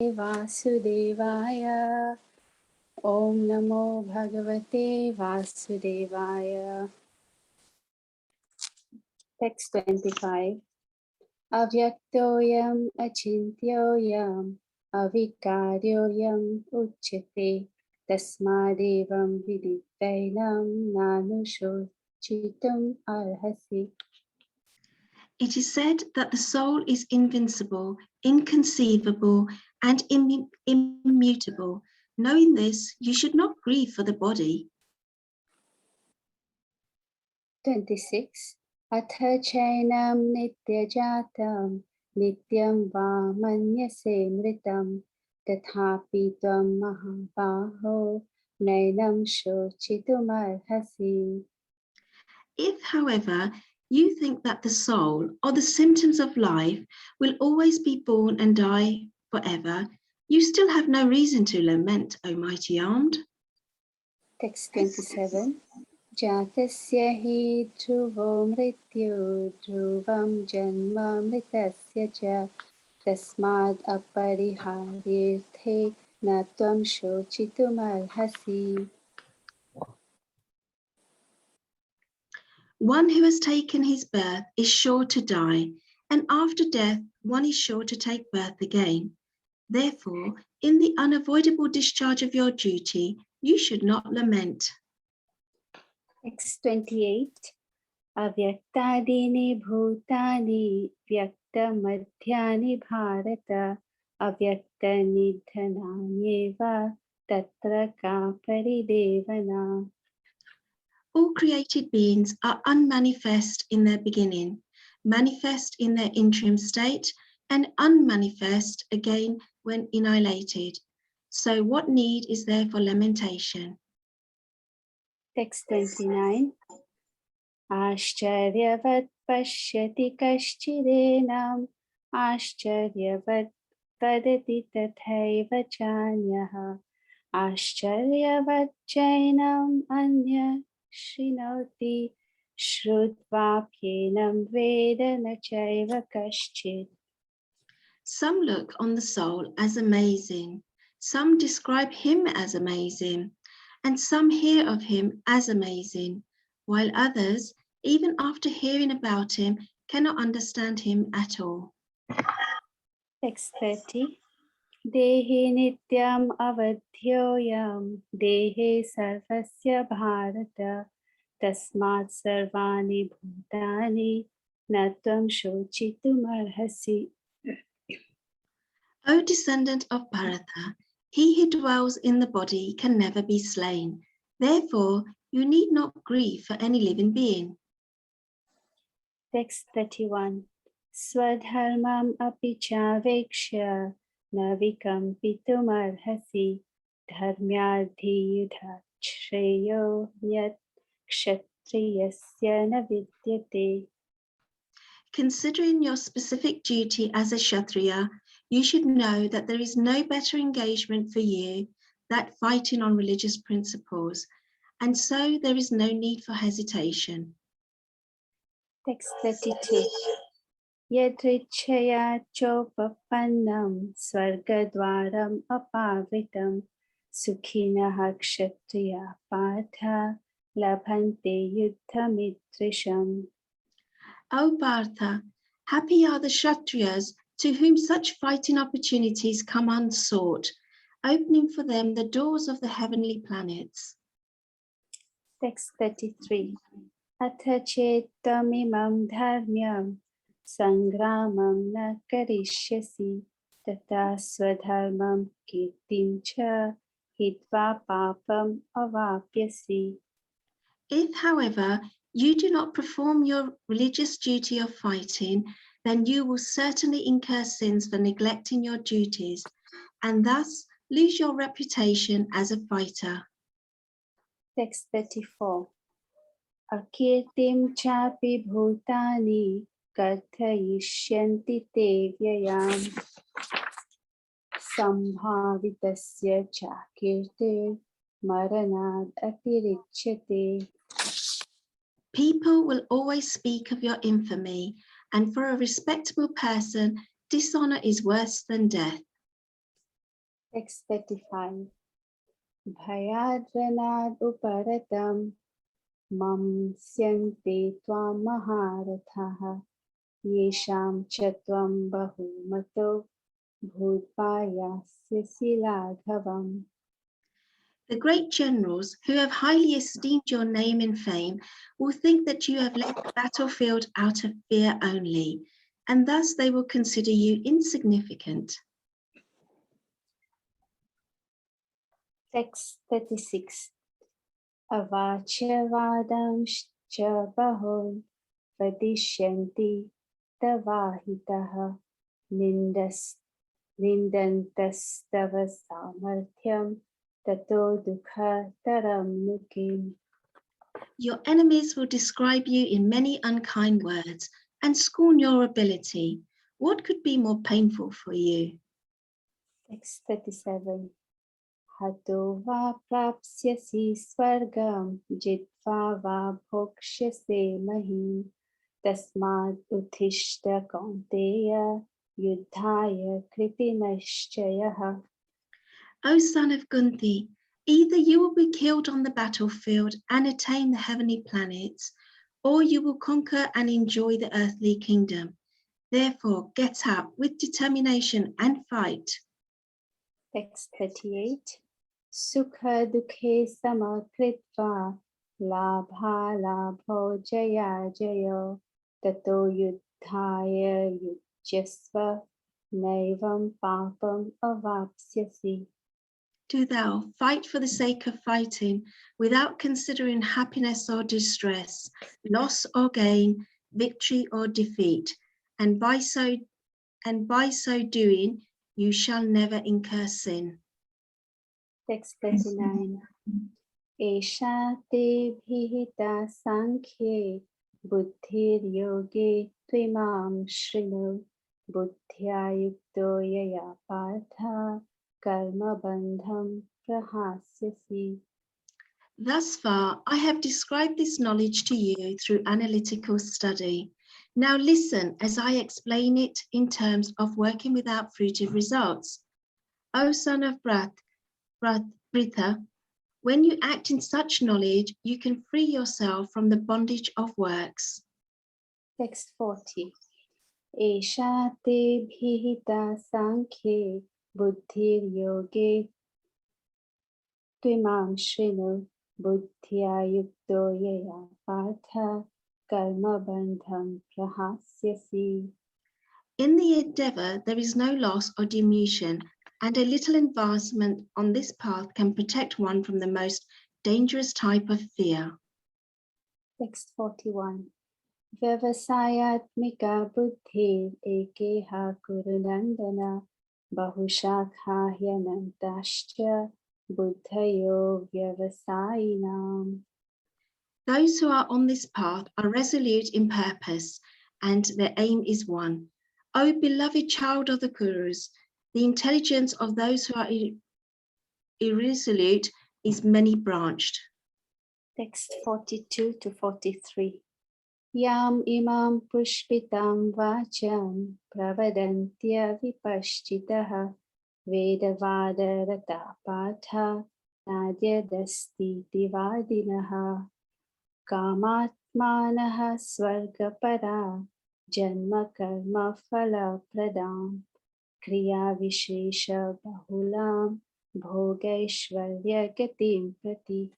Vasudevaya. Om Namo Bhagavate Vasudevaya. Text 25. Avyaktoyam achintyoyam avikaryoyam uchyate tasmadevam vidittainam nanushochitum arhasi. It is said that the soul is invincible, inconceivable, and immutable. Knowing this, you should not grieve for the body. 26. Atha chainam nityajatam nityam va manyase mritam tathapi tvam mahabaho nainam shochitum arhasi. If, however, you think that the soul or the symptoms of life will always be born and die forever, you still have no reason to lament, O mighty armed. Text 27. Jatasya hi dhruvo mrityu dhruvam janma mritasya cha tasmad apariharyarthe na tvam shochitum arhasi. One who has taken his birth is sure to die, and after death one is sure to take birth again. Therefore, in the unavoidable discharge of your duty, you should not lament. Text 28. Avyaktadini bhutani vyakta madhyani bharata avyakta nidhananyeva tatra ka paridevana. All created beings are unmanifest in their beginning, manifest in their interim state, and unmanifest again when annihilated. So what need is there for lamentation? Text 29. Ascharyavat pashyati kashchidenam ascharyavat vadati tathaiva chanyaha ascharyavat chainam anya Shinoti Shrudvapyenam Veda Nachaiva Kaschid. Some look on the soul as amazing, some describe him as amazing, and some hear of him as amazing, while others, even after hearing about him, cannot understand him at all. Text 30. Dehi nityam avadhyoyam dehe sarvasya bharata tasmat sarvani bhutani natvam shochitum arhasi. O descendant of Bharata, he who dwells in the body can never be slain. Therefore, you need not grieve for any living being. Text 31. Swadharmam api chavekshya navikampitum arhasi dharmyadhi yudha shreyo nyat kshatriyasya na vidyate. Considering your specific duty as a Kshatriya, you should know that there is no better engagement for you than fighting on religious principles, and so there is no need for hesitation. Text 32. Yadrichaya chopapannam swargadwaram apavritam sukhinaha kshatriya partha labhante yuddhamidrisham. O Partha, happy are the Kshatriyas to whom such fighting opportunities come unsought, opening for them the doors of the heavenly planets. Text 33. Atha chetamimam dharmyam sangramam na karishyasi tata swadharmam kirtim cha hitva papam avapyasi. If, however, you do not perform your religious duty of fighting, then you will certainly incur sins for neglecting your duties, and thus lose your reputation as a fighter. Text 34. Akirtim chapi bhutani kathayishyanti te vyayam sambhavitasya chakirtir maranad atirichyate. People will always speak of your infamy, and for a respectable person, dishonor is worse than death. Text 35. Bhayadranad uparatam mam syante tvam maharathaha yesham chatvam bahumato bhutpayasyasi laghavam. The great generals who have highly esteemed your name and fame will think that you have left the battlefield out of fear only, and thus they will consider you insignificant. Text 36. Avachavadam cha bahul vadishyanti tavahitaha nindantas-tava samarthyam tato dukha taram nukim. Your enemies will describe you in many unkind words and scorn your ability. What could be more painful for you? Text 37. Hato va prapsyasi swargam jitva va bhokshyase mahim tasmad uthishta kaunteya yuddhaya kriti nishchayaha. O son of Gunti, either you will be killed on the battlefield and attain the heavenly planets, or you will conquer and enjoy the earthly kingdom. Therefore, get up with determination and fight. Text 38. Sukha dukhe samakritva labha labho jaya jayo tato yuddhaya yujyasva naivam papam avapsyasi. Do thou fight for the sake of fighting without considering happiness or distress, loss or gain, victory or defeat, and by so doing you shall never incur sin. Text 39. Esha te bhihita sankhye buddhir yoge tvimam shrinu buddhya yukto yaya partha karma bandham prahasyasi. Thus far, I have described this knowledge to you through analytical study. Now listen as I explain it in terms of working without fruitive results. O son of Britha, when you act in such knowledge, you can free yourself from the bondage of works. Text 40. Esha te bhihita sankhye buddhir yoge tvimam shrinu buddhya yukto yaya partha karma bandham prahasyasi. In the endeavor, there is no loss or diminution, and a little advancement on this path can protect one from the most dangerous type of fear. Text 41. Vyavasayatmika buddhi ekeha kurunandana bahushakha hyanantascha buddhayo vyavasayinam. Those who are on this path are resolute in purpose, and their aim is one. O beloved child of the Kurus, the intelligence of those who are irresolute is many-branched. Text 42 to 43. Yam imam pushpitam vacham pravadantya vipaschitaha vedavadarata patha nadyadasti divadinaha kamatmanaha swargapara janma karma phala pradam kriya vishesha bahulam bhogaishvarya gatim prati.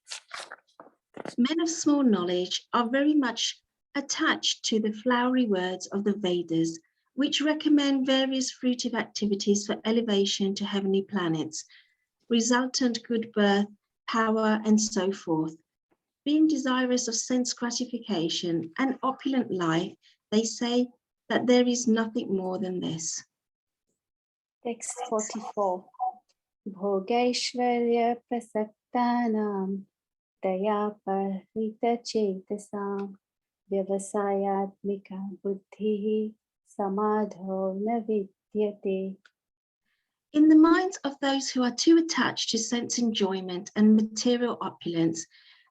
Men of small knowledge are very much attached to the flowery words of the Vedas, which recommend various fruitive activities for elevation to heavenly planets, resultant good birth, power, and so forth. Being desirous of sense gratification and opulent life, they say that there is nothing more than this. Text 44. Bhogaishvarya prasaktanam daya parita chetasam vyavasayatmika buddhihi samadho na vidyate. In the minds of those who are too attached to sense enjoyment and material opulence,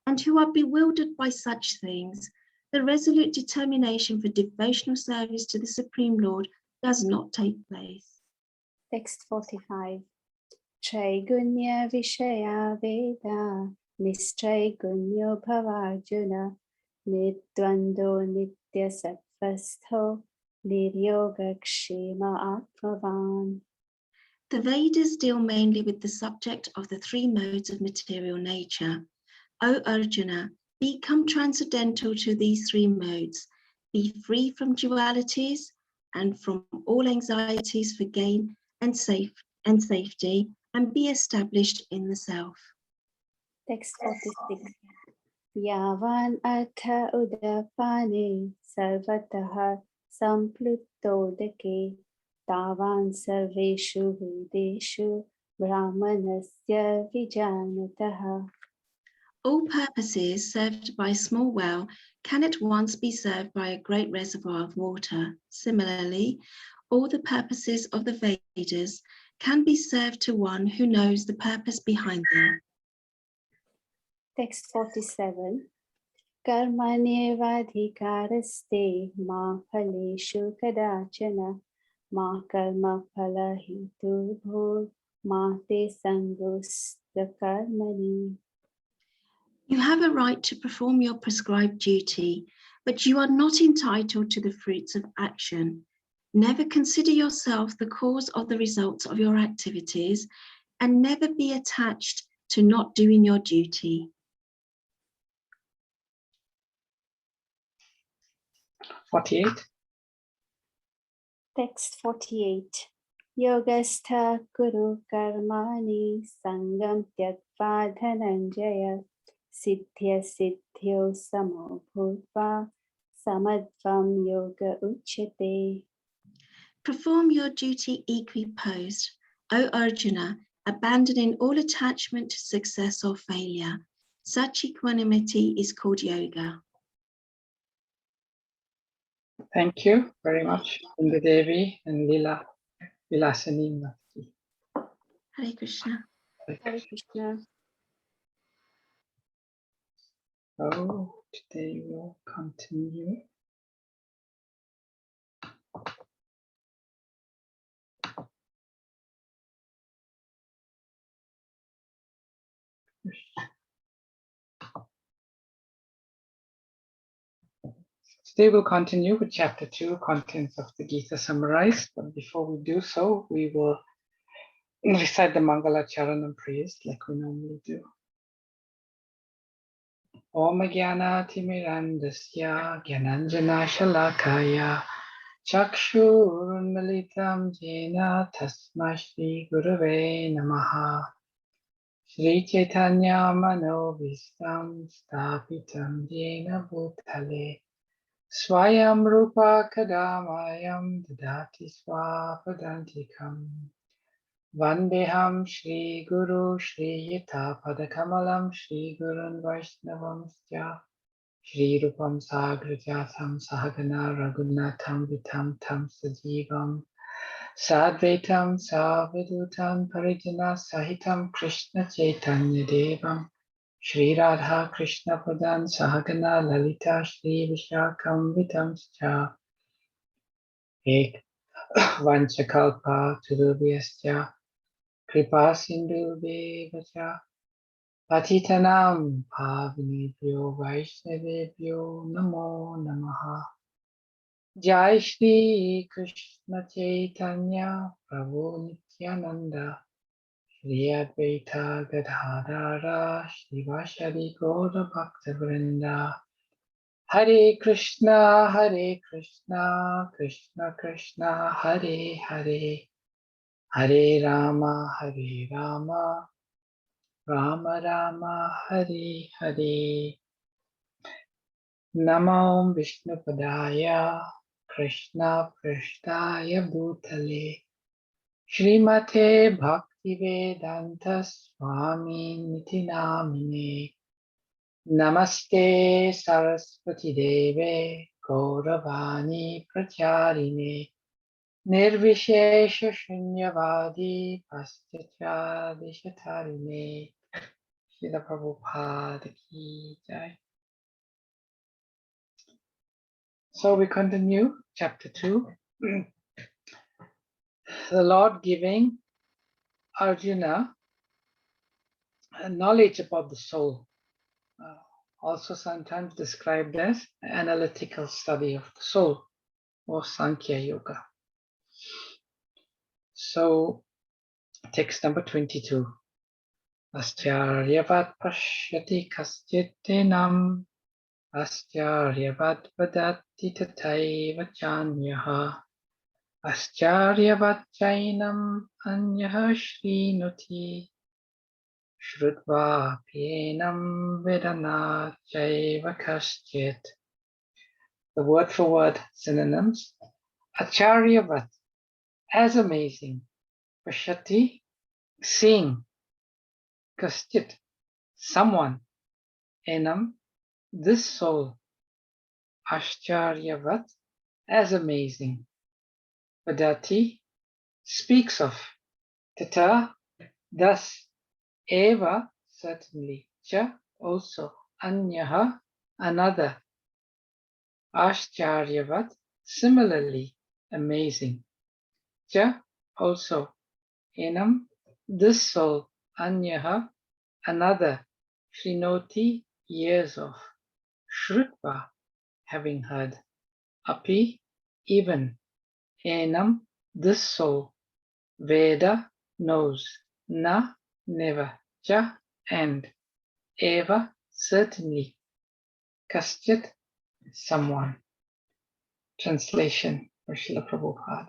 and who are bewildered by such things, the resolute determination for devotional service to the Supreme Lord does not take place. Text 45. Traigunya Vishaya Veda Nistraigunyo Bhavarjuna Nidvando Nitya Sattvastho Niryogakshema Atmavan. The Vedas deal mainly with the subject of the three modes of material nature. O Arjuna, become transcendental to these three modes, be free from dualities and from all anxieties for gain and safety, and be established in the self. Text 46. Yavan Artha Udapane Sarvataha Samplutodake Tavan Sarveshu Vedeshu Brahmanasya Vijanataha. All purposes served by a small well can at once be served by a great reservoir of water. Similarly, all the purposes of the Vedas can be served to one who knows the purpose behind them. Text 47. Karmanevadhikaraste ma phaleshu kadachana ma karma phalahetu bhur ma te sangosta karmani. You have a right to perform your prescribed duty, but you are not entitled to the fruits of action. Never consider yourself the cause of the results of your activities, and never be attached to not doing your duty. 48. Text 48. Yogastha kuru karmani sangam tyaktva dhananjaya siddhya siddhyo samo bhutva samadvam yoga uchyate. Perform your duty equiposed, O Arjuna, abandoning all attachment to success or failure. Such equanimity is called yoga. Thank you very much, Indradevi and Vilasani Mati. Hare Krishna. Hare Krishna. So today we'll continue. Today we'll continue with chapter 2, contents of the Gita summarized. But before we do so, we will recite the Mangala Charanam prayers like we normally do. Om Jnana Timirandasya Gyananjana Shalakaya Chakshurunmilitam Jena Tasma Shri Gurave Namaha Shri Chaitanya Manovistam Stapitam Jena Bhutale Swayam Rupa Kadamayam Dadati Swapadantikam Vandeham Shri Guru Shri Yata Padakamalam Shri Gurun Vaishnavamsya Shri Rupam Sagrajatam Sahagana Raghunatham Vitam Tam Sajivam Sadvaitam Savidutam Parijana Sahitam Krishna Chaitanya Devam Shri Radha Krishna Padan Sahagana Lalita Shri Vishakam Vitam Cha Ek Vanchakalpa Turubhyascha Kripa Sindhu Devacha Patitanam Pavinebhyo Vaishnavebhyo Namo Namaha Jai Shri Krishna Chaitanya Prabhu Nityananda Shri Advaita Gadadhara Shivashari Gaura Bhaktavrinda Hare Krishna Krishna Krishna Hare Hare Hare Rama Rama Rama Hare Hare Namo Vishnupadaya Krishna Prishtaya Bhutale Srimate Bhaktivedanta Swami Niti Namine Namaste Saraswati Deve Gauravani Pracharine Nirvishesha Shunyavadi Paschatya Dishatarine Srila Prabhupada Ki Jai. So we continue chapter 2. The Lord giving Arjuna, knowledge about the soul, also sometimes described as analytical study of the soul, or Sankhya Yoga. So, text number 22. Ascharyavat pashyati kaschitenam, ascharyavat vadati tataiva chanyaha, ascharyavat chainam anyaha shrinuti, shrutva pienam vedana chaiva kaschit. The word for word synonyms. Acharyavat, as amazing. Pashyati, seeing. Kaschit, someone. Enam, this soul. Ashcharyavat, as amazing. Vadati, speaks of. Tata, thus. Eva, certainly. Cha, also. Anyaha, another. Ashcharyavat, similarly. Amazing. Cha, also. Enam, this soul. Anyaha, another. Shrinoti, years of. Shrutva, having heard. Api, even. Enam, this soul. Veda, knows. Na, never. Cha, and. Eva, certainly. Kaschit, someone. Translation by Srila Prabhupada.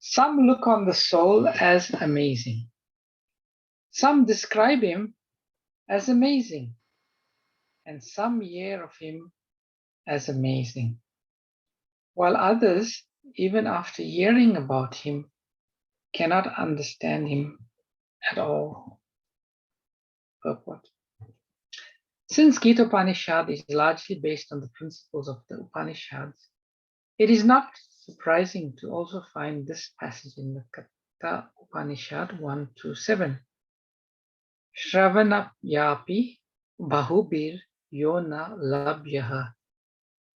Some look on the soul as amazing. Some describe him as amazing. And some hear of him as amazing. While others, even after hearing about him, cannot understand him at all. Purport. Since Gita Upanishad is largely based on the principles of the Upanishads, it is not surprising to also find this passage in the Katha Upanishad 1-7. Shravana yapi bahubir yona labhyaha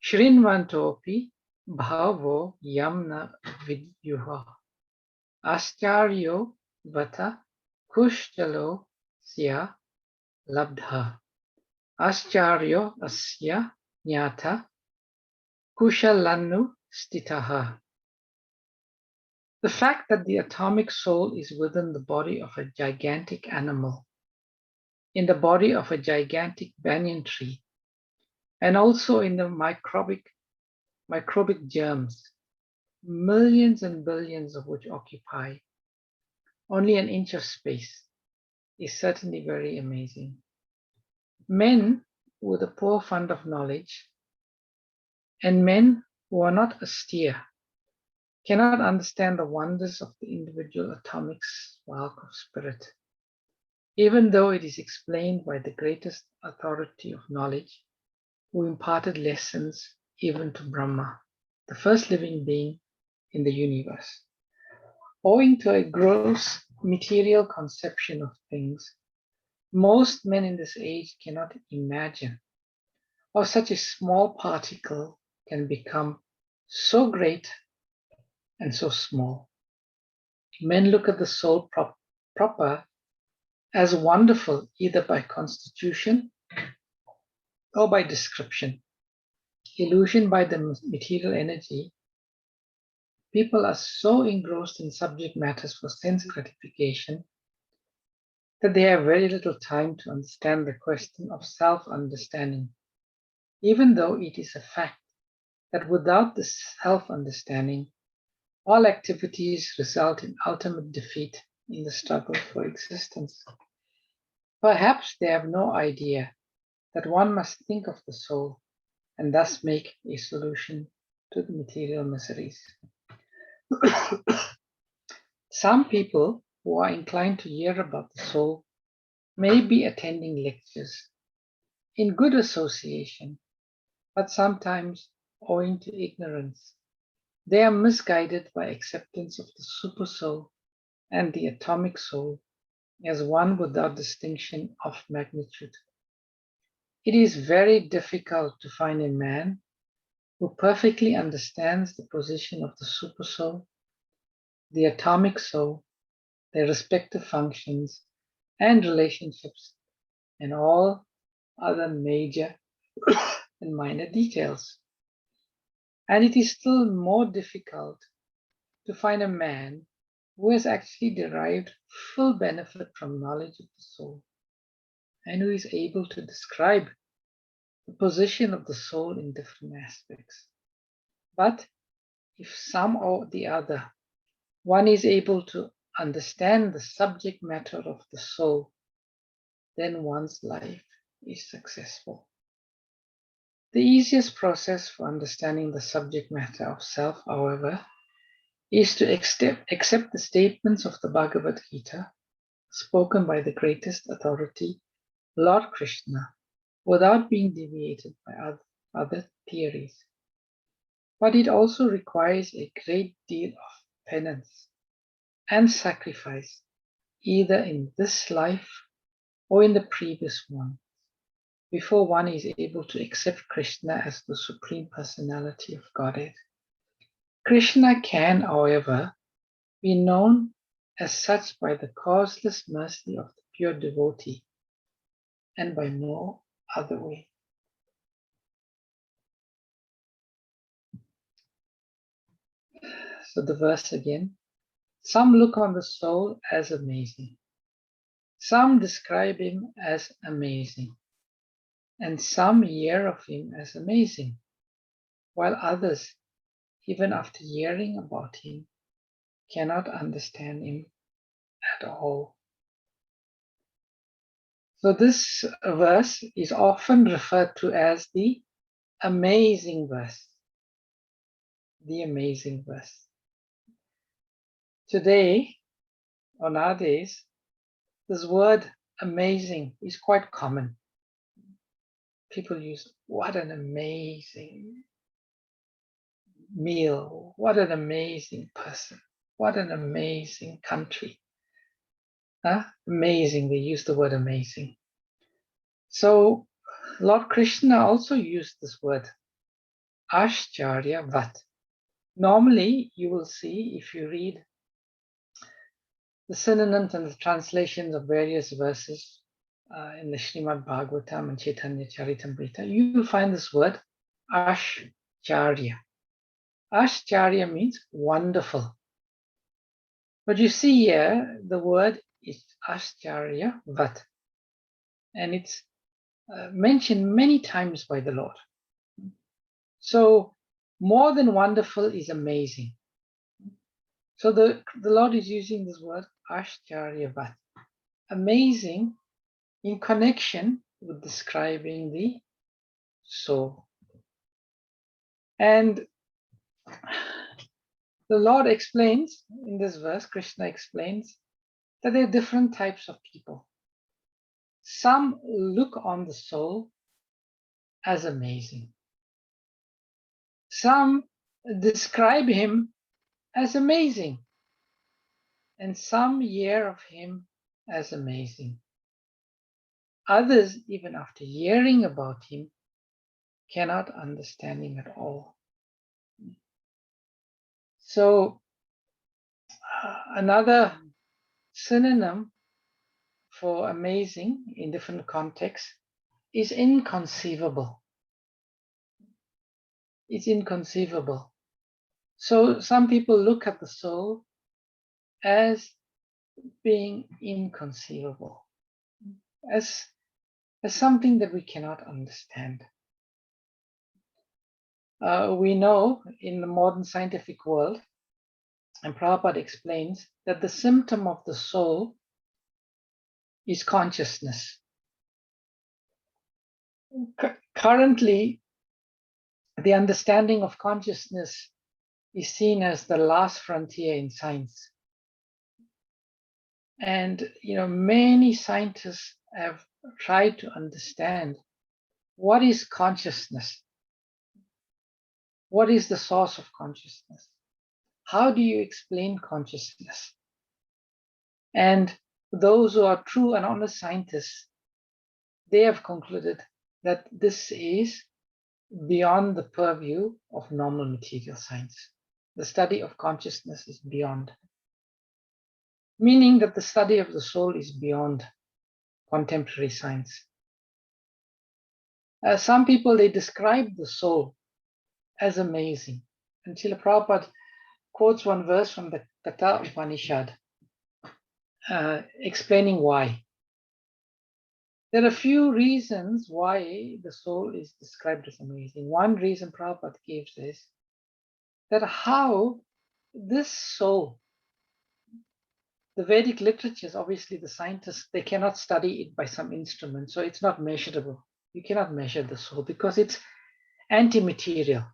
shrinvantopi bhavo yamna vidyuha ascharyo vata kushtalo sya labdha ascharyo asya nyata kushalannu stitaha. The fact that the atomic soul is within the body of a gigantic animal, in the body of a gigantic banyan tree, and also in the microbic germs, millions and billions of which occupy only an inch of space, is certainly very amazing. Men with a poor fund of knowledge and men who are not austere cannot understand the wonders of the individual atomic spark of spirit, even though it is explained by the greatest authority of knowledge, who imparted lessons even to Brahma, the first living being in the universe. Owing to a gross material conception of things, most men in this age cannot imagine how such a small particle can become so great and so small. Men look at the soul proper as wonderful either by constitution or by description. Illusioned by the material energy, people are so engrossed in subject matters for sense gratification that they have very little time to understand the question of self-understanding, even though it is a fact that without this self-understanding, all activities result in ultimate defeat in the struggle for existence. Perhaps they have no idea that one must think of the soul and thus make a solution to the material miseries. Some people who are inclined to hear about the soul may be attending lectures in good association, but sometimes owing to ignorance, they are misguided by acceptance of the super soul and the atomic soul as one without distinction of magnitude. It is very difficult to find a man who perfectly understands the position of the super soul, the atomic soul, their respective functions and relationships, and all other major and minor details. And it is still more difficult to find a man who has actually derived full benefit from knowledge of the soul, and who is able to describe the position of the soul in different aspects. But if some or the other, one is able to understand the subject matter of the soul, then one's life is successful. The easiest process for understanding the subject matter of self, however, is to accept the statements of the Bhagavad Gita spoken by the greatest authority, Lord Krishna, without being deviated by other theories. But it also requires a great deal of penance and sacrifice, either in this life or in the previous one, before one is able to accept Krishna as the Supreme Personality of Godhead. Krishna can, however, be known as such by the causeless mercy of the pure devotee, and by no other way. So the verse again. Some look on the soul as amazing. Some describe him as amazing. And some hear of him as amazing, while others, even after hearing about him, cannot understand him at all. So this verse is often referred to as the amazing verse. The amazing verse. Today, or nowadays, this word amazing is quite common. People use, what an amazing meal, what an amazing person, what an amazing country. Amazing, they use the word amazing. So Lord Krishna also used this word, Ashcharya-vat. Normally, you will see, if you read the synonyms and the translations of various verses in the Srimad Bhagavatam and Chaitanya Charitamrita, you will find this word, Ashcharya. Ashcharya means wonderful. But you see here, the word is Ashcharya-vat. And it's mentioned many times by the Lord. So more than wonderful is amazing. So the Lord is using this word Ashcharya-vat. Amazing in connection with describing the soul. And the Lord explains in this verse, Krishna explains that there are different types of people. Some look on the soul as amazing. Some describe him as amazing. And some hear of him as amazing. Others, even after hearing about him, cannot understand him at all. So another synonym for amazing in different contexts is inconceivable. It's inconceivable. So some people look at the soul as being inconceivable, as something that we cannot understand. We know in the modern scientific world, and Prabhupada explains, that the symptom of the soul is consciousness. Currently, the understanding of consciousness is seen as the last frontier in science. And many scientists have tried to understand what is consciousness? What is the source of consciousness? How do you explain consciousness? And those who are true and honest scientists, they have concluded that this is beyond the purview of normal material science. The study of consciousness is beyond. meaning that the study of the soul is beyond contemporary science. Some people, they describe the soul as amazing. And Srila Prabhupada quotes one verse from the Katha Upanishad, explaining why. There are a few reasons why the soul is described as amazing. One reason Prabhupada gives is that how this soul, the Vedic literatures, obviously the scientists, they cannot study it by some instrument, so it's not measurable. You cannot measure the soul because it's anti-material.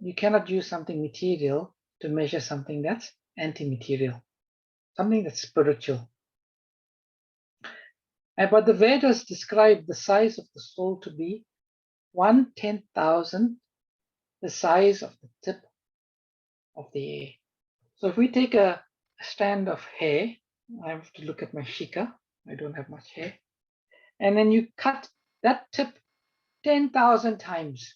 You cannot use something material to measure something that's anti-material, something that's spiritual. But the Vedas describe the size of the soul to be 1/10,000 the size of the tip of the hair. So if we take a strand of hair, I have to look at my shika, I don't have much hair, and then you cut that tip 10,000 times,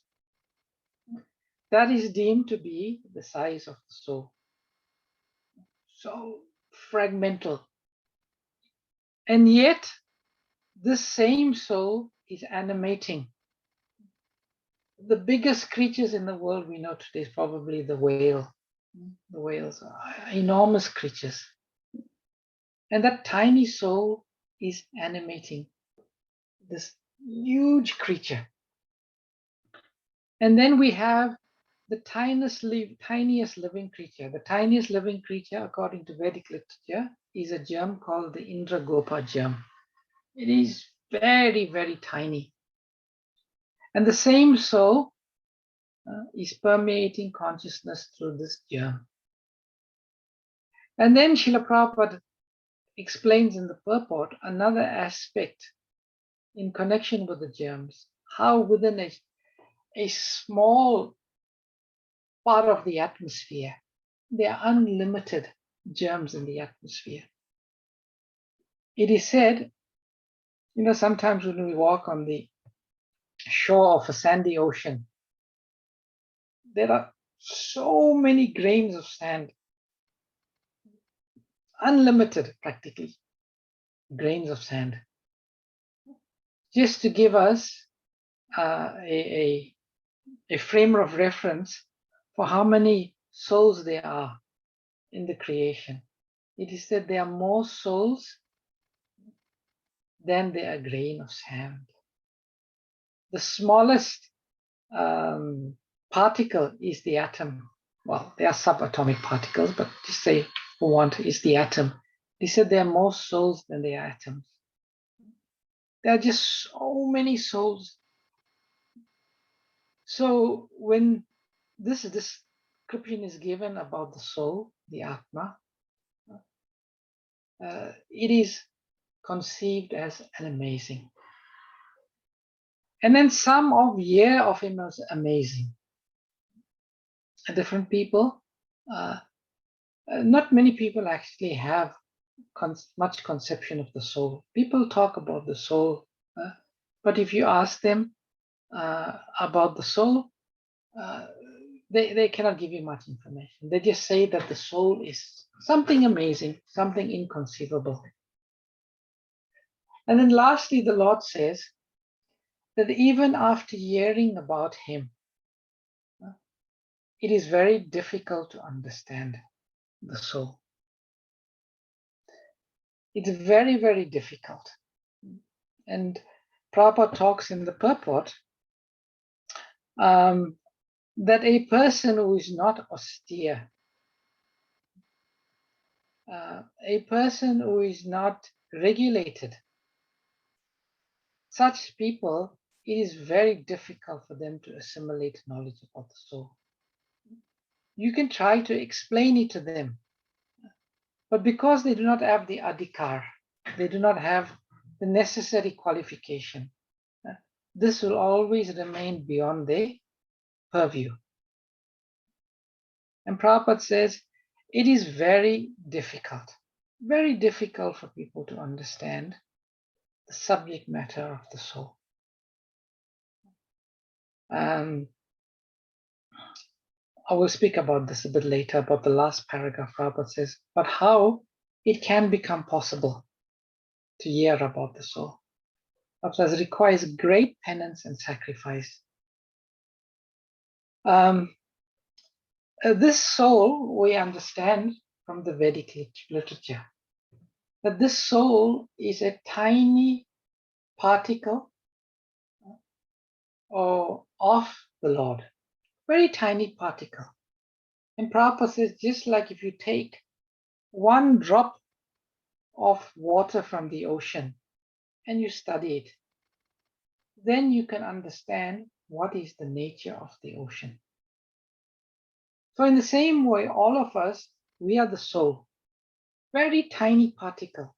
that is deemed to be the size of the soul. So fragmental. And yet, this same soul is animating. The biggest creatures in the world we know today is probably the whale. The whales are enormous creatures. And that tiny soul is animating this huge creature. And then we have the tiniest living creature. The tiniest living creature, according to Vedic literature, is a germ called the Indragopa germ. It is very, very tiny. And the same soul is permeating consciousness through this germ. And then Srila Prabhupada explains in the purport another aspect in connection with the germs, how within a small part of the atmosphere, there are unlimited germs in the atmosphere. It is said, sometimes when we walk on the shore of a sandy ocean, there are so many grains of sand, unlimited practically grains of sand, just to give us a frame of reference for how many souls there are in the creation. It is said there are more souls than there are grain of sand. The smallest particle is the atom. Well, there are subatomic particles, but just say for one is the atom. He said there are more souls than there are atoms. There are just so many souls. So when this description is given about the soul, the Atma, it is conceived as an amazing. And then some year of him was amazing. Different people, not many people actually have much conception of the soul. People talk about the soul, but if you ask them about the soul, they cannot give you much information. They just say that the soul is something amazing, something inconceivable. And then lastly, the Lord says that even after hearing about him, it is very difficult to understand the soul. It's very, very difficult. And Prabhupada talks in the purport that a person who is not austere, a person who is not regulated, such people, it is very difficult for them to assimilate knowledge about the soul. You can try to explain it to them, but because they do not have the adhikar, they do not have the necessary qualification, this will always remain beyond their purview. And Prabhupada says it is very difficult for people to understand the subject matter of the soul. I will speak about this a bit later, about the last paragraph. Prabhupada says, but how it can become possible to hear about the soul. But it requires great penance and sacrifice. This soul, we understand from the Vedic literature, that this soul is a tiny particle of the Lord, very tiny particle. And Prabhupada says, just like if you take one drop of water from the ocean and you study it, then you can understand what is the nature of the ocean. So in the same way, all of us, we are the soul, very tiny particle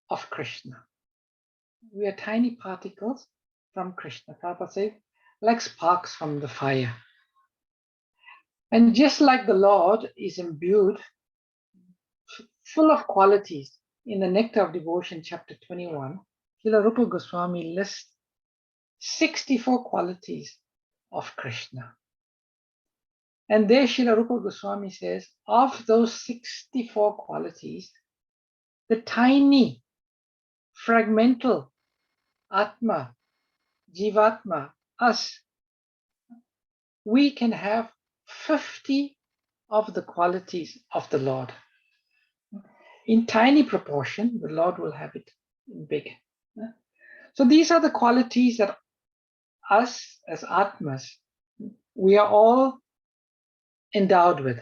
of Krishna. We are tiny particles from Krishna. Prabhupada says, like sparks from the fire. And just like the Lord is imbued, full of qualities, in the Nectar of Devotion, chapter 21, Srila Rupa Goswami lists 64 qualities of Krishna. And there Srila Rupa Goswami says, of those 64 qualities, the tiny, fragmental Atma, Jivatma, us, we can have 50 of the qualities of the Lord. In tiny proportion, the Lord will have it in big. So these are the qualities that us as Atmas, we are all endowed with.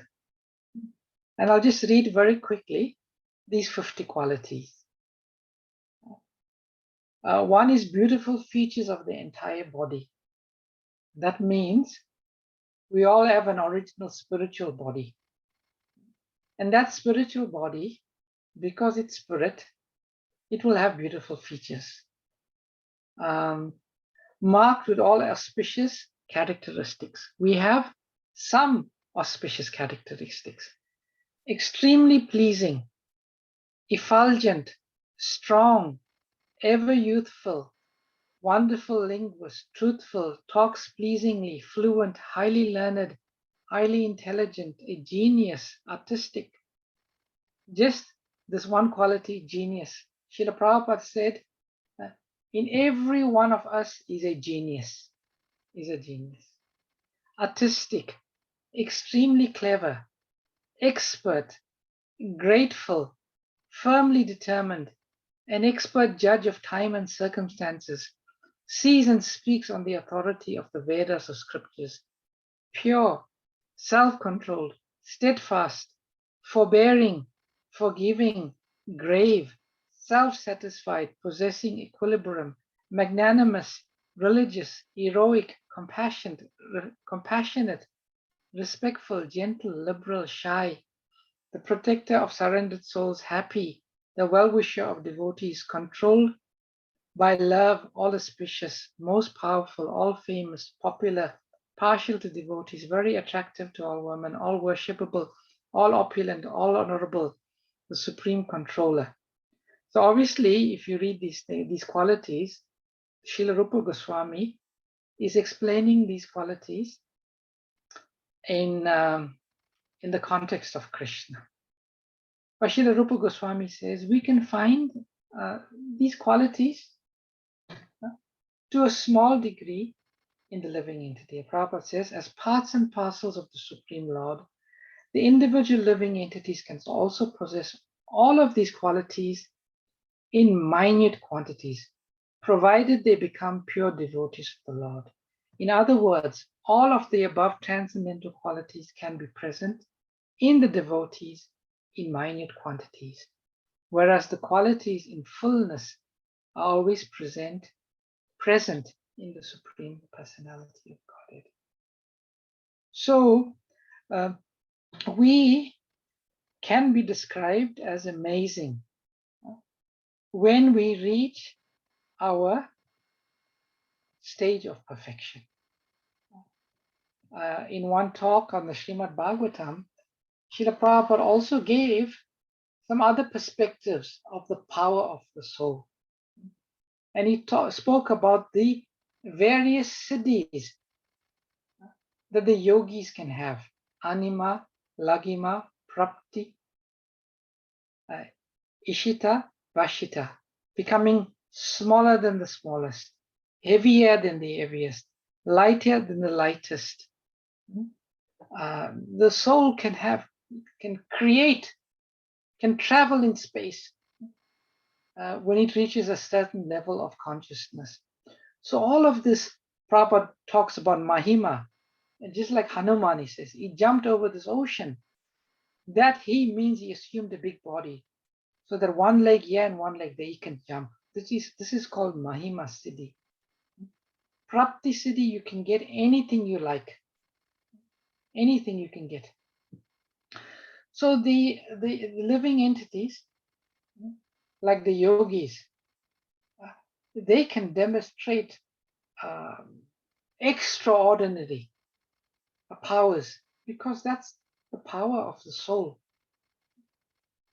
And I'll just read very quickly these 50 qualities. One is beautiful features of the entire body. That means we all have an original spiritual body. And that spiritual body, because it's spirit, it will have beautiful features. Marked with all auspicious characteristics. We have some auspicious characteristics. Extremely pleasing, effulgent, strong, ever youthful, wonderful linguist, truthful, talks pleasingly, fluent, highly learned, highly intelligent, a genius, artistic. Just this one quality, genius. Srila Prabhupada said, in every one of us is a genius, Artistic, extremely clever, expert, grateful, firmly determined, an expert judge of time and circumstances, sees and speaks on the authority of the Vedas or scriptures, pure, self-controlled, steadfast, forbearing, forgiving, grave, self-satisfied, possessing equilibrium, magnanimous, religious, heroic, compassionate, respectful, gentle, liberal, shy, the protector of surrendered souls, happy, the well-wisher of devotees, controlled by love, all auspicious, most powerful, all famous, popular, partial to devotees, very attractive to all women, all worshipable, all opulent, all honorable, the supreme controller. So obviously, if you read these qualities, Srila Rupa Goswami is explaining these qualities in the context of Krishna. But Srila Rupa Goswami says we can find these qualities to a small degree in the living entity. Prabhupada says, as parts and parcels of the Supreme Lord, the individual living entities can also possess all of these qualities in minute quantities, provided they become pure devotees of the Lord. In other words, all of the above transcendental qualities can be present in the devotees in minute quantities, whereas the qualities in fullness are always present in the Supreme Personality of Godhead. So we can be described as amazing when we reach our stage of perfection. In one talk on the Srimad Bhagavatam, Srila Prabhupada also gave some other perspectives of the power of the soul. And he spoke about the various siddhis that the yogis can have: anima, lagima, prapti. Ishita, Vashita, becoming smaller than the smallest, heavier than the heaviest, lighter than the lightest. The soul can create, can travel in space when it reaches a certain level of consciousness. So all of this, Prabhupada talks about Mahima, and just like Hanuman, he says, he jumped over this ocean. That he means he assumed a big body, so that one leg here and one leg there he can jump. This is called Mahima Siddhi. Prapti Siddhi, you can get anything you like. Anything you can get. So the living entities, like the yogis, they can demonstrate extraordinary powers, because that's the power of the soul.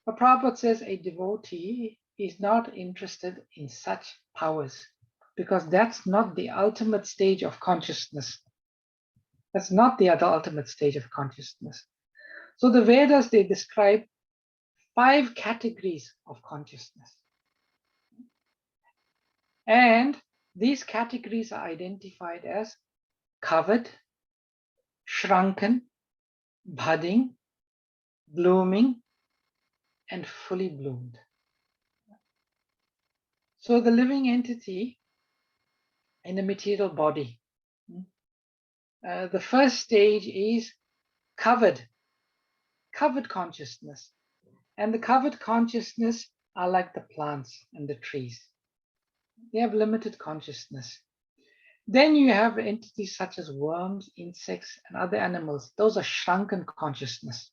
But Prabhupada says a devotee is not interested in such powers, because that's not the ultimate stage of consciousness. That's not the ultimate stage of consciousness. So the Vedas, they describe 5 categories of consciousness. And these categories are identified as covered, shrunken, budding, blooming, and fully bloomed. So the living entity in the material body, the first stage is covered consciousness. And the covered consciousness are like the plants and the trees. They have limited consciousness. Then you have entities such as worms, insects, and other animals. Those are shrunken consciousness.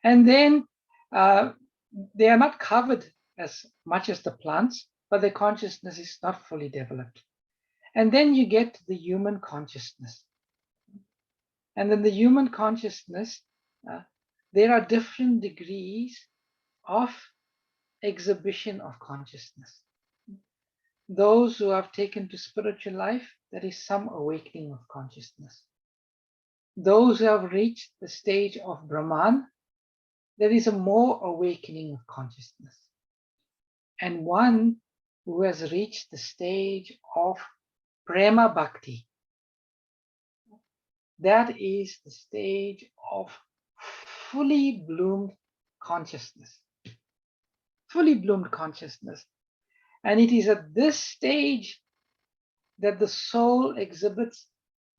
And then they are not covered as much as the plants, but their consciousness is not fully developed. And then you get the human consciousness. And in the human consciousness, there are different degrees of exhibition of consciousness. Those who have taken to spiritual life, there is some awakening of consciousness. Those who have reached the stage of Brahman, there is a more awakening of consciousness. And one who has reached the stage of Prema Bhakti, that is the stage of fully bloomed consciousness. Fully bloomed consciousness. And it is at this stage that the soul exhibits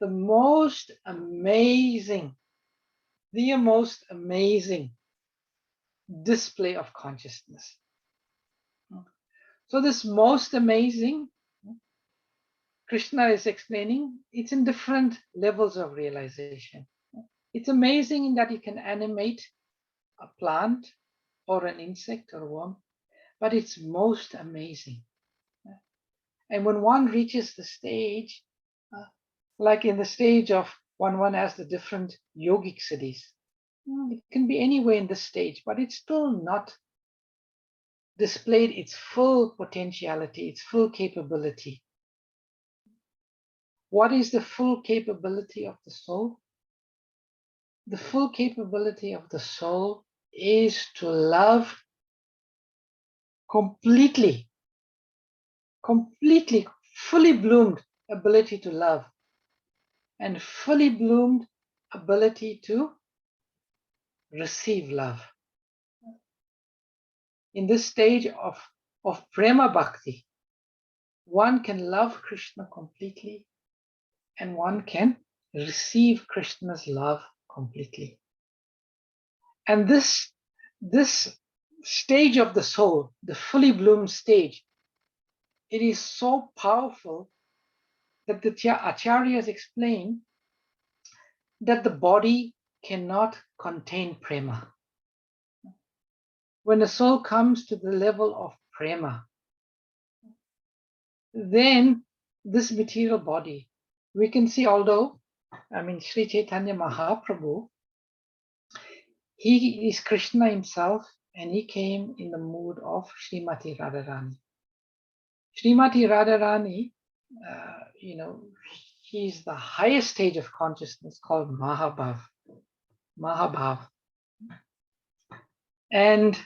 the most amazing display of consciousness. So this most amazing, Krishna is explaining, it's in different levels of realization. It's amazing in that it can animate a plant or an insect or a worm, but it's most amazing. And when one reaches the stage, like in the stage of one has the different yogic siddhis. It can be anywhere in this stage, but it's still not displayed its full potentiality, its full capability. What is the full capability of the soul? The full capability of the soul is to love completely, fully bloomed ability to love, and fully bloomed ability to receive love. In this stage of Prema Bhakti, one can love Krishna completely, and one can receive Krishna's love completely. And this stage of the soul, the fully bloomed stage, it is so powerful that the acharyas explain that the body cannot contain prema. When the soul comes to the level of prema, then this material body, we can see, although, Sri Chaitanya Mahaprabhu, he is Krishna himself, and he came in the mood of Srimati Radharani. Srimati Radharani, she's the highest stage of consciousness called Mahabhav. And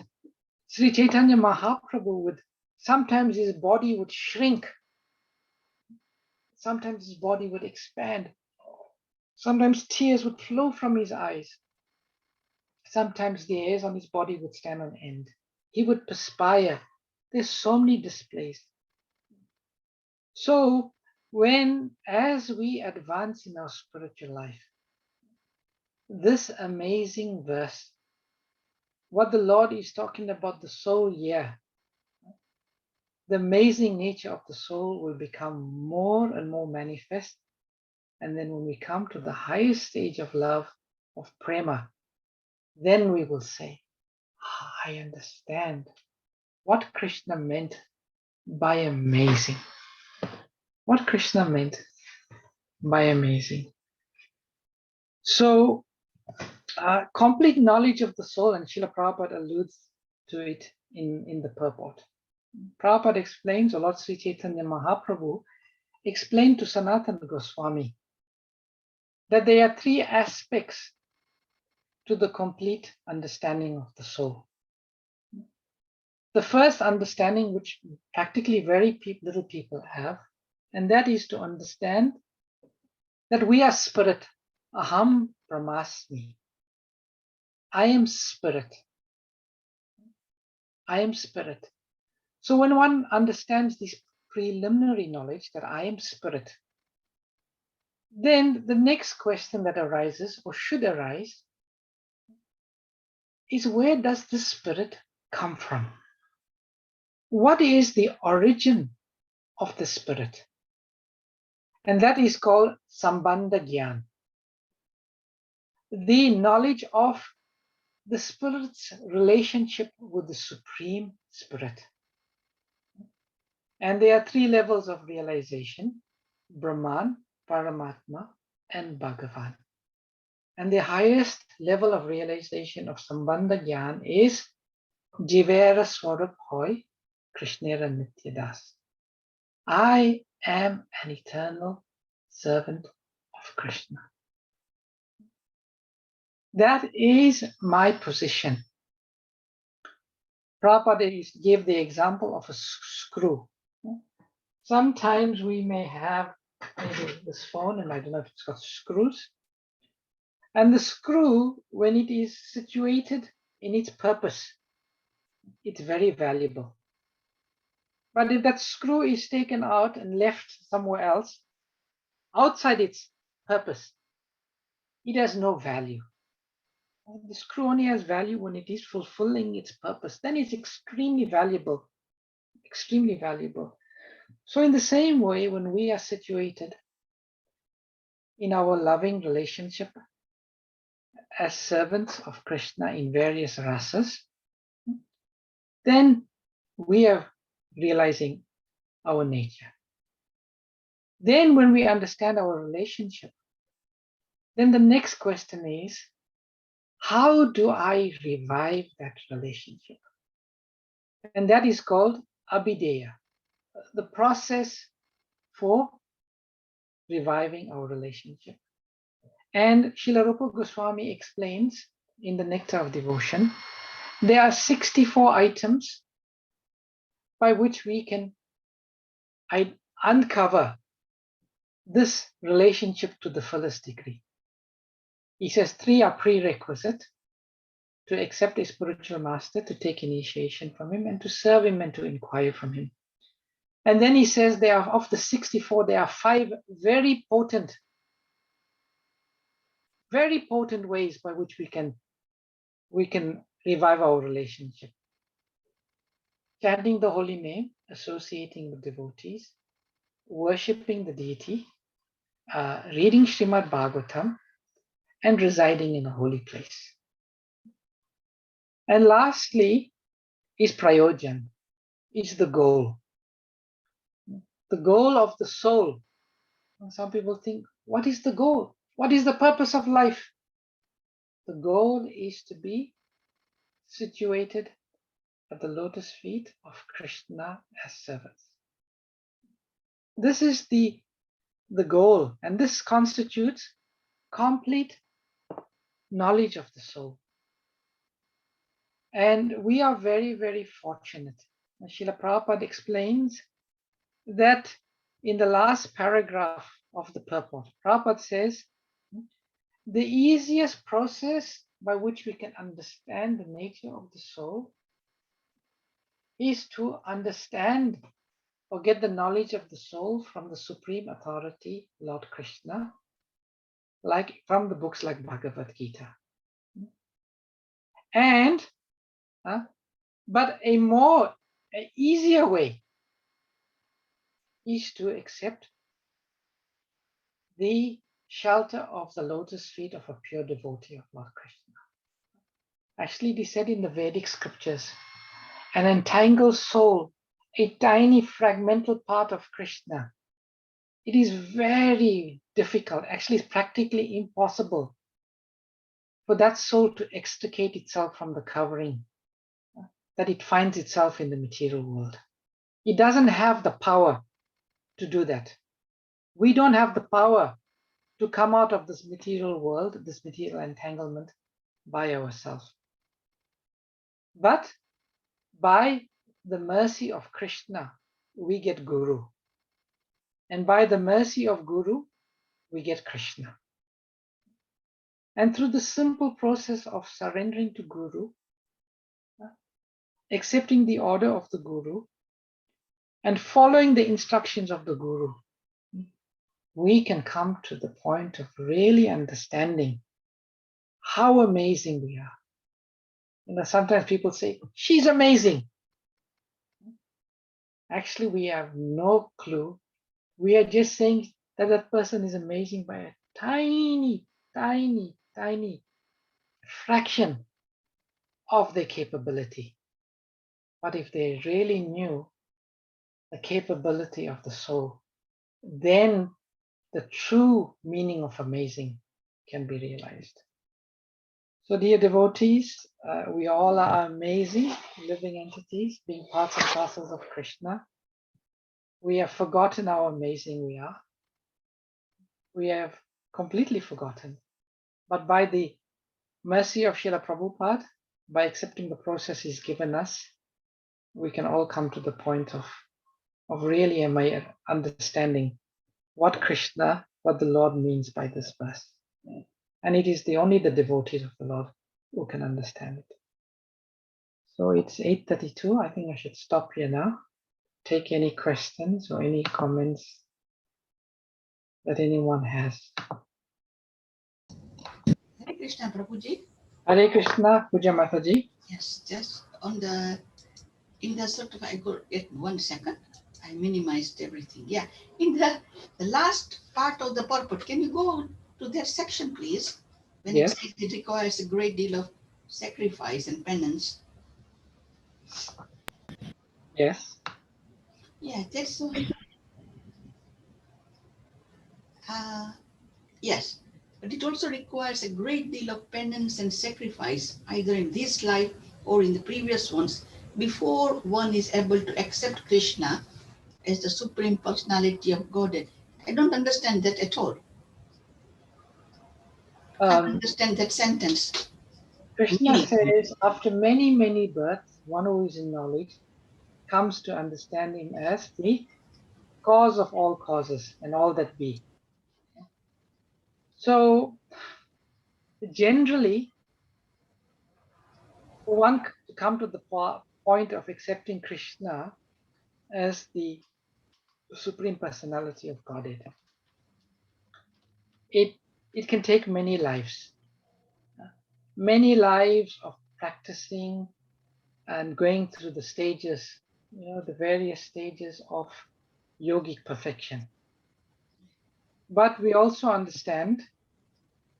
Sri Chaitanya Mahaprabhu would, sometimes his body would shrink. Sometimes his body would expand. Sometimes tears would flow from his eyes. Sometimes the hairs on his body would stand on end. He would perspire. There's so many displays. So as we advance in our spiritual life, this amazing verse, what the Lord is talking about the soul here, the amazing nature of the soul will become more and more manifest. And then when we come to the highest stage of love, of prema, then we will say, I understand what Krishna meant by amazing. What Krishna meant by amazing. So, complete knowledge of the soul, and Srila Prabhupada alludes to it in the purport. Prabhupada explains, or Lord Sri Chaitanya Mahaprabhu explained to Sanatana Goswami that there are three aspects to the complete understanding of the soul. The first understanding, which practically very little people have, and that is to understand that we are spirit. Aham Brahmasmi. I am spirit. I am spirit. So when one understands this preliminary knowledge that I am spirit, then the next question that arises, or should arise, is where does this spirit come from? What is the origin of the spirit? And that is called Sambandha Gyan. The knowledge of the spirit's relationship with the Supreme Spirit. And there are three levels of realization: Brahman, Paramatma, and Bhagavan. And the highest level of realization of Sambandha Gyan is Jivera Swarup Hoy, Krishnera Nityadas. I am an eternal servant of Krishna. That is my position. Prabhupada gave the example of a screw. Sometimes we may have maybe this phone, and I don't know if it's got screws. And the screw, when it is situated in its purpose, it's very valuable. But if that screw is taken out and left somewhere else, outside its purpose, it has no value. The screw only has value when it is fulfilling its purpose. Then it's extremely valuable, extremely valuable. So in the same way, when we are situated in our loving relationship as servants of Krishna in various rasas, then we are realizing our nature. Then when we understand our relationship, then the next question is, how do I revive that relationship? And that is called abhideya, the process for reviving our relationship. And Srila Rupa Goswami explains in the Nectar of Devotion, there are 64 items by which we can uncover this relationship to the fullest degree. He says 3 are prerequisite: to accept a spiritual master, to take initiation from him, and to serve him and to inquire from him. And then he says there are, of the 64, there are 5 very potent ways by which we can revive our relationship. Chanting the holy name, associating with devotees, worshipping the deity, reading Srimad Bhagavatam, and residing in a holy place. And lastly is prayojan, is the goal. The goal of the soul. And some people think, what is the goal? What is the purpose of life? The goal is to be situated at the lotus feet of Krishna as servants. This is the goal, and this constitutes complete knowledge of the soul. And we are very, very fortunate. Srila Prabhupada explains that in the last paragraph of the purport, Prabhupada says, the easiest process by which we can understand the nature of the soul is to understand or get the knowledge of the soul from the supreme authority, Lord Krishna, like from the books like Bhagavad Gita. And, but a easier way is to accept the shelter of the lotus feet of a pure devotee of Lord Krishna. Actually, it is said in the Vedic scriptures, an entangled soul, a tiny fragmental part of Krishna. It is very difficult, actually it's practically impossible for that soul to extricate itself from the covering that it finds itself in the material world. It doesn't have the power to do that. We don't have the power to come out of this material world, this material entanglement by ourselves. But by the mercy of Krishna, we get Guru. And by the mercy of Guru, we get Krishna. And through the simple process of surrendering to Guru, accepting the order of the Guru, and following the instructions of the Guru, we can come to the point of really understanding how amazing we are. You know, sometimes people say, she's amazing. Actually, we have no clue. We are just saying that that person is amazing by a tiny, tiny, tiny fraction of their capability. But if they really knew the capability of the soul, then the true meaning of amazing can be realized. So dear devotees, we all are amazing living entities, being parts and parcels of Krishna. We have forgotten how amazing we are. We have completely forgotten. But by the mercy of Srila Prabhupada, by accepting the process he's given us, we can all come to the point of really understanding what Krishna, what the Lord means by this verse. And it is only the devotees of the Lord who can understand it. So it's 8:32. I think I should stop here now. Take any questions or any comments that anyone has. Hare Krishna, Prabhuji. Hare Krishna, Puja Mataji. Yes, just in the sort of, I could get 1 second. I minimized everything. Yeah, in the last part of the purport, can you go to that section, please? When Yes. it says it requires a great deal of sacrifice and penance. Yes. Yeah, that's yes, but it also requires a great deal of penance and sacrifice, either in this life or in the previous ones, before one is able to accept Krishna as the Supreme Personality of Godhead. I don't understand that at all. Can't understand that sentence. Krishna Meaning. says, after many, many births, one who is in knowledge comes to understand him as the cause of all causes and all that be. So generally, for one to come to the point of accepting Krishna as the Supreme Personality of Godhead, it can take many lives of practicing and going through the stages, the various stages of yogic perfection. But we also understand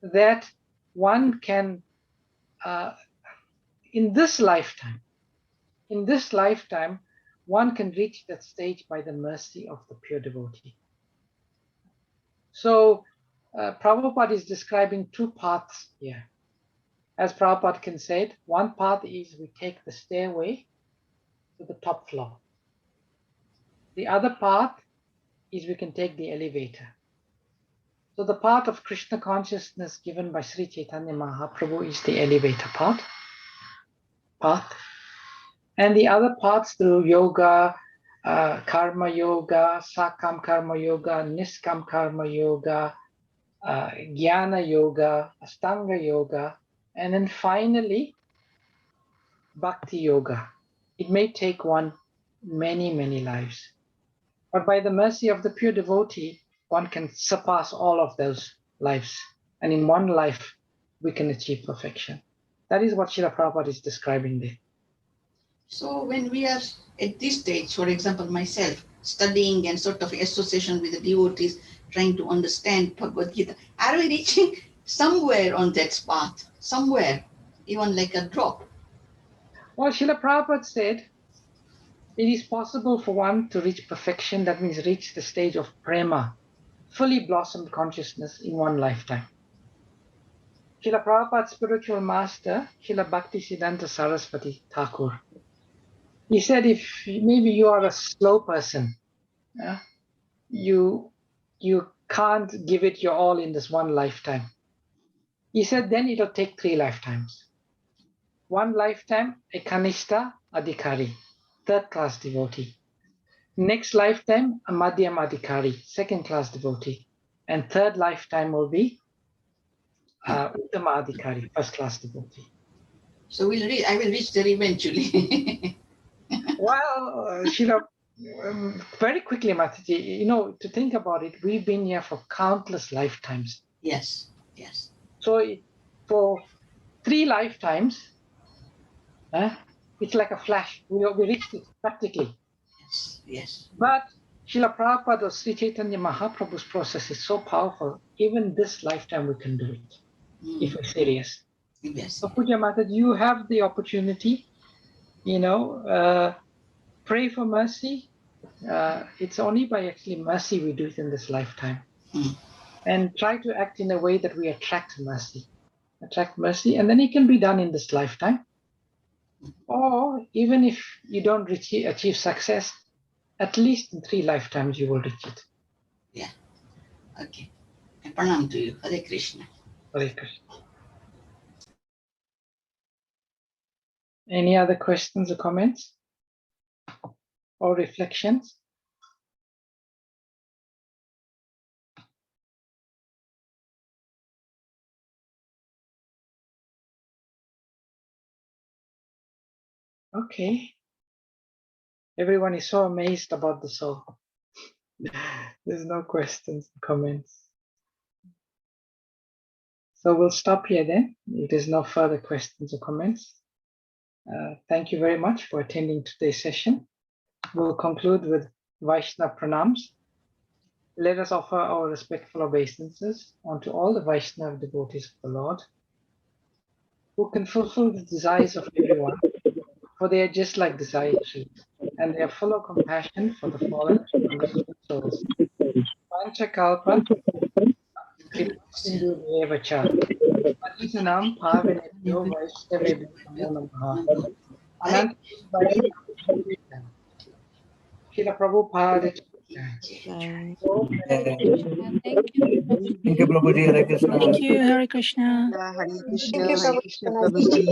that one can, in this lifetime, one can reach that stage by the mercy of the pure devotee. So Prabhupada is describing two paths here. As Prabhupada can say it, one path is we take the stairway to the top floor. The other path is we can take the elevator. So the path of Krishna consciousness given by Sri Chaitanya Mahaprabhu is the elevator path. path. And the other paths through yoga, karma yoga, sakam karma yoga, niskam karma yoga, jnana yoga, astanga yoga, and then finally bhakti yoga. It may take one many, many lives. But by the mercy of the pure devotee, one can surpass all of those lives. And in one life, we can achieve perfection. That is what Srila Prabhupada is describing there. So when we are at this stage, for example, myself, studying and sort of association with the devotees, trying to understand Bhagavad Gita, are we reaching somewhere on that path? Somewhere, even like a drop? Well, Srila Prabhupada said, it is possible for one to reach perfection, that means reach the stage of prema, fully blossomed consciousness in one lifetime. Srila Prabhupada's spiritual master, Srila Bhaktisiddhanta Saraswati Thakur, he said, if maybe you are a slow person, you can't give it your all in this one lifetime. He said, then it'll take 3 lifetimes. One lifetime, a Kanishta Adhikari, 3rd class devotee. Next lifetime, a Madhyam Adhikari, 2nd class devotee. And 3rd lifetime will be Uttama Adhikari, 1st class devotee. So I will reach there eventually. Well, Sheila, very quickly, Mataji, to think about it, we've been here for countless lifetimes. Yes. So for 3 lifetimes, it's like a flash. We reached it practically. Yes. But Srila Prabhupada or Sri Chaitanya Mahaprabhu's process is so powerful. Even this lifetime we can do it, if we're serious. Yes. So Puja Mataji, you have the opportunity, pray for mercy. It's only by actually mercy we do it in this lifetime. And try to act in a way that we attract mercy, and then it can be done in this lifetime. Or even if you don't achieve success, at least in 3 lifetimes you will reach it. Yeah. Okay. And pranam to you. Hare Krishna. Hare Krishna. Any other questions or comments or reflections? Okay. Everyone is so amazed about the soul. There's no questions or comments. So we'll stop here then, if there's no further questions or comments. Thank you very much for attending today's session. We'll conclude with Vaishnava Pranams. Let us offer our respectful obeisances unto all the Vaishnava devotees of the Lord, who can fulfill the desires of everyone, for they are just like desire trees, and they are full of compassion for the fallen and miserable souls. Panchakalpa Kripasindu Devacha Patisanam Pavanebhyo Vaishnavebhyo Namo Namaha. Ananta Vaishnava Srila Prabhupada. Thank Thank you. you, Prabhuji. Hare Krishna. Thank you, Hare Krishna. Hare Thank Krishna, you, Hare Krishna, Prabhuji.